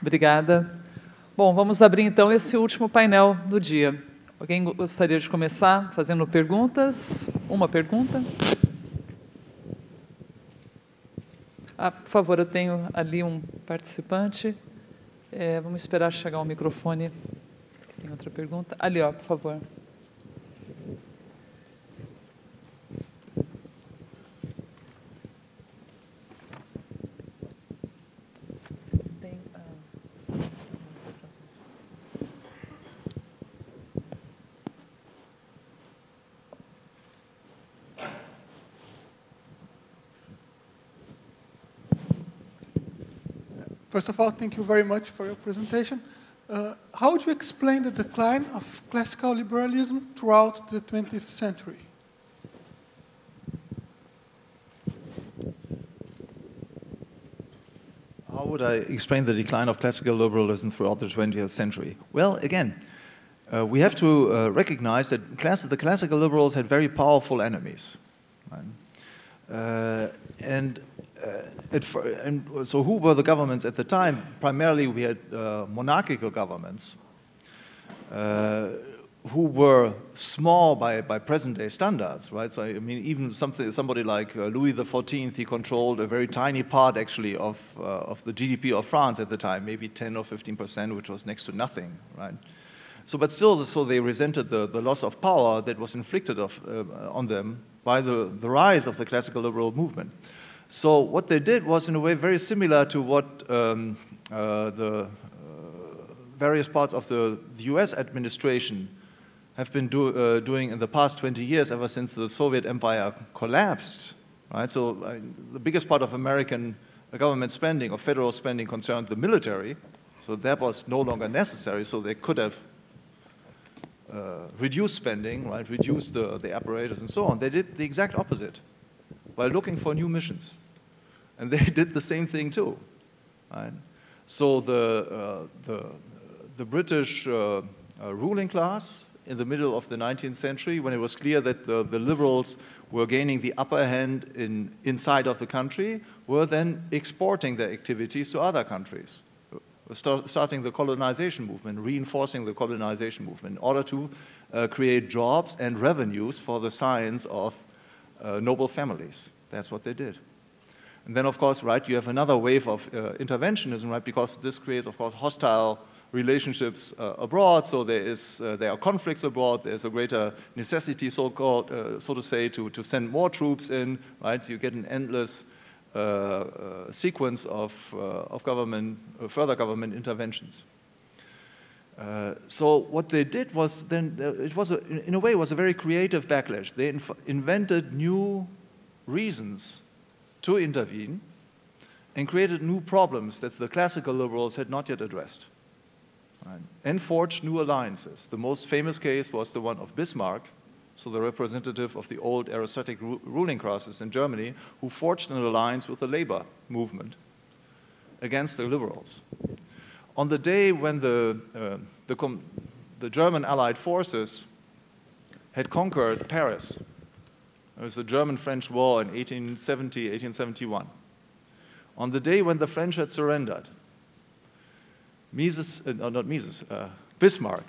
Obrigada. Bom, vamos abrir então esse último painel do dia. Alguém gostaria de começar fazendo perguntas? Uma pergunta? Por favor, eu tenho ali um participante. Vamos esperar chegar o microfone. Tem outra pergunta? Ali, ó, por favor. First of all, thank you very much for your presentation. How would you explain the decline of classical liberalism throughout the 20th century? How would I explain the decline of classical liberalism throughout the 20th century? Well, again, we have to recognize that the classical liberals had very powerful enemies. Right? So who were the governments at the time? Primarily we had monarchical governments who were small by present-day standards, right? So I mean, even somebody like Louis XIV, he controlled a very tiny part, actually, of the GDP of France at the time, maybe 10 or 15%, which was next to nothing, right? So, but still, so they resented the loss of power that was inflicted on them by the rise of the classical liberal movement. So what they did was, in a way, very similar to what the various parts of the US administration have been doing in the past 20 years, ever since the Soviet Empire collapsed. Right? So the biggest part of American government spending, or federal spending, concerned the military. So that was no longer necessary, so they could have reduced spending, right? Reduced the apparatus and so on. They did the exact opposite while looking for new missions. And they did the same thing too. Right? So the British ruling class in the middle of the 19th century, when it was clear that the liberals were gaining the upper hand inside of the country, were then exporting their activities to other countries, starting the colonization movement, reinforcing the colonization movement in order to create jobs and revenues for the science of noble families. That's what they did. And then, of course, right, you have another wave of interventionism, right, because this creates, of course, hostile relationships abroad, so there are conflicts abroad, there's a greater necessity, so-called, so to say, to send more troops in, right? You get an endless sequence of further government interventions. So what they did was then, in a way, it was a very creative backlash. They invented new reasons to intervene and created new problems that the classical liberals had not yet addressed. Right? And forged new alliances. The most famous case was the one of Bismarck, so the representative of the old aristocratic ruling classes in Germany, who forged an alliance with the labor movement against the liberals. On the day when the German Allied forces had conquered Paris, it was the German-French War in 1870, 1871. On the day when the French had surrendered, Bismarck,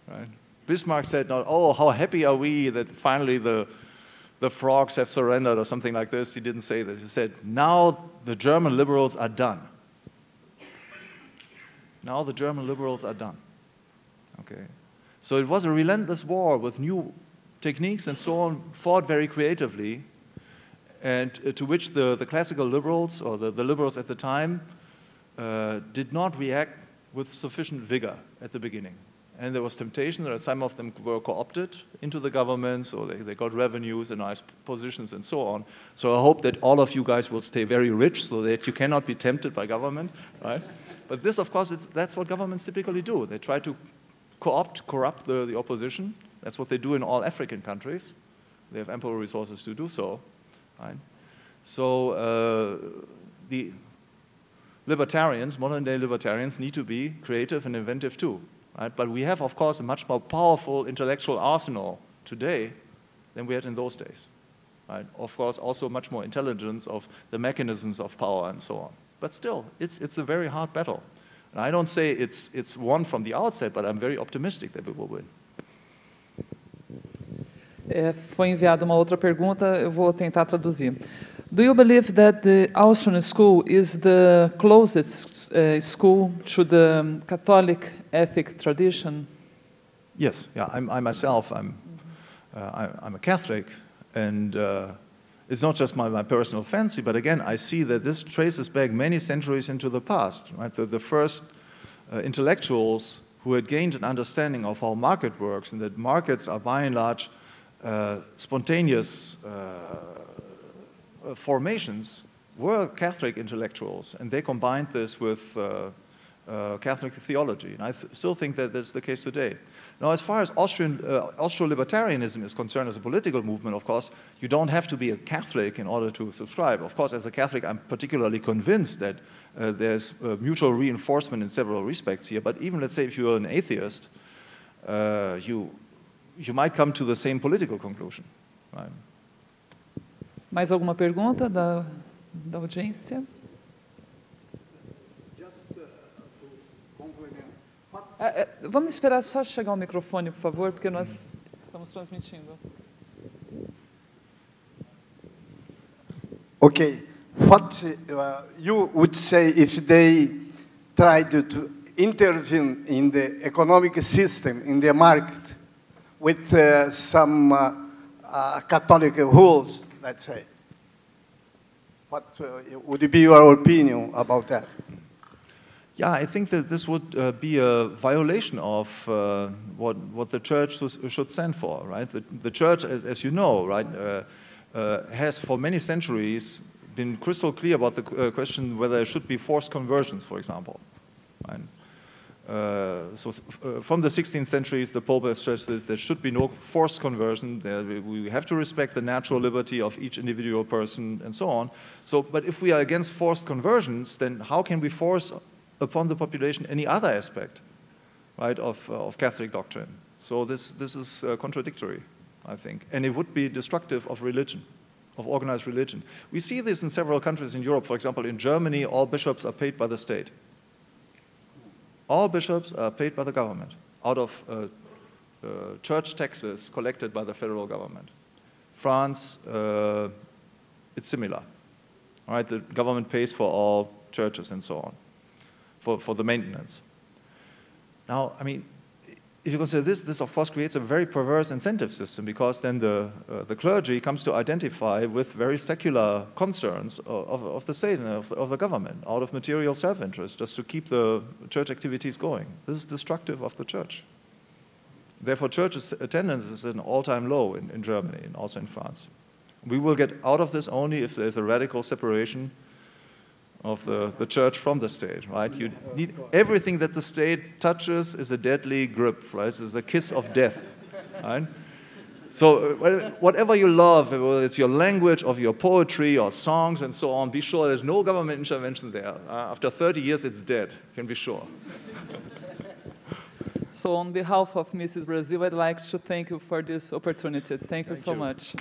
right? Bismarck said, "Oh, how happy are we that finally the frogs have surrendered," or something like this. He didn't say this. He said, "Now the German liberals are done." Now the German liberals are done. Okay. So it was a relentless war with new techniques and so on, fought very creatively, and to which the classical liberals, or the liberals at the time, did not react with sufficient vigor at the beginning. And there was temptation that some of them were co-opted into the governments, or they got revenues and nice positions and so on. So I hope that all of you guys will stay very rich so that you cannot be tempted by government, right? But this, of course, that's what governments typically do. They try to corrupt the opposition. That's what they do in all African countries. They have ample resources to do so, right? So the libertarians, modern-day libertarians, need to be creative and inventive too, right? But we have, of course, a much more powerful intellectual arsenal today than we had in those days, right? Of course, also much more intelligence of the mechanisms of power and so on. But still, it's a very hard battle. And I don't say it's won from the outset, but I'm very optimistic that we will win. Foi enviada uma outra pergunta, eu vou tentar traduzir. Do you believe that the Austrian school is the closest school to the Catholic ethic tradition? Yes, yeah. I myself, I'm a Catholic, and it's not just my personal fancy, but again, I see that this traces back many centuries into the past. Right? The first intellectuals who had gained an understanding of how market works, and that markets are by and large spontaneous formations, were Catholic intellectuals, and they combined this with Catholic theology. And I still think that that's the case today. Now, as far as Austro-libertarianism is concerned as a political movement, of course, you don't have to be a Catholic in order to subscribe. Of course, as a Catholic, I'm particularly convinced that there's mutual reinforcement in several respects here. But even, let's say, if you're an atheist, you might come to the same political conclusion. Right? Mais alguma pergunta da audiência? Vamos esperar só chegar o microfone, por favor, porque nós estamos transmitindo. Okay. What you would say if they tried to intervene in the economic system, in the market, with some Catholic rules, let's say? What would be your opinion about that? Yeah, I think that this would be a violation of what the church should stand for, right? The church, as you know, right, has for many centuries been crystal clear about the question whether there should be forced conversions, for example. Right? So from the 16th centuries, the Pope has stressed this: there should be no forced conversion. We have to respect the natural liberty of each individual person, and so on. So, but if we are against forced conversions, then how can we force upon the population any other aspect, right, of Catholic doctrine? So this is contradictory, I think, and it would be destructive of religion, of organized religion. We see this in several countries in Europe. For example, in Germany, all bishops are paid by the state. All bishops are paid by the government out of church taxes collected by the federal government. France, it's similar. All right, the government pays for all churches and so on, for the maintenance. Now, I mean, if you consider this of course creates a very perverse incentive system, because then the clergy comes to identify with very secular concerns of the state and of the government out of material self-interest, just to keep the church activities going. This is destructive of the church. Therefore, church attendance is at an all-time low in Germany and also in France. We will get out of this only if there's a radical separation of the church from the state, right? You need everything that the state touches is a deadly grip, right? It's a kiss of death, right? So whatever you love, whether it's your language or your poetry or songs and so on, be sure there's no government intervention there. After 30 years, it's dead, you can be sure. So on behalf of Mises Brasil, I'd like to thank you for this opportunity. Thank you so much.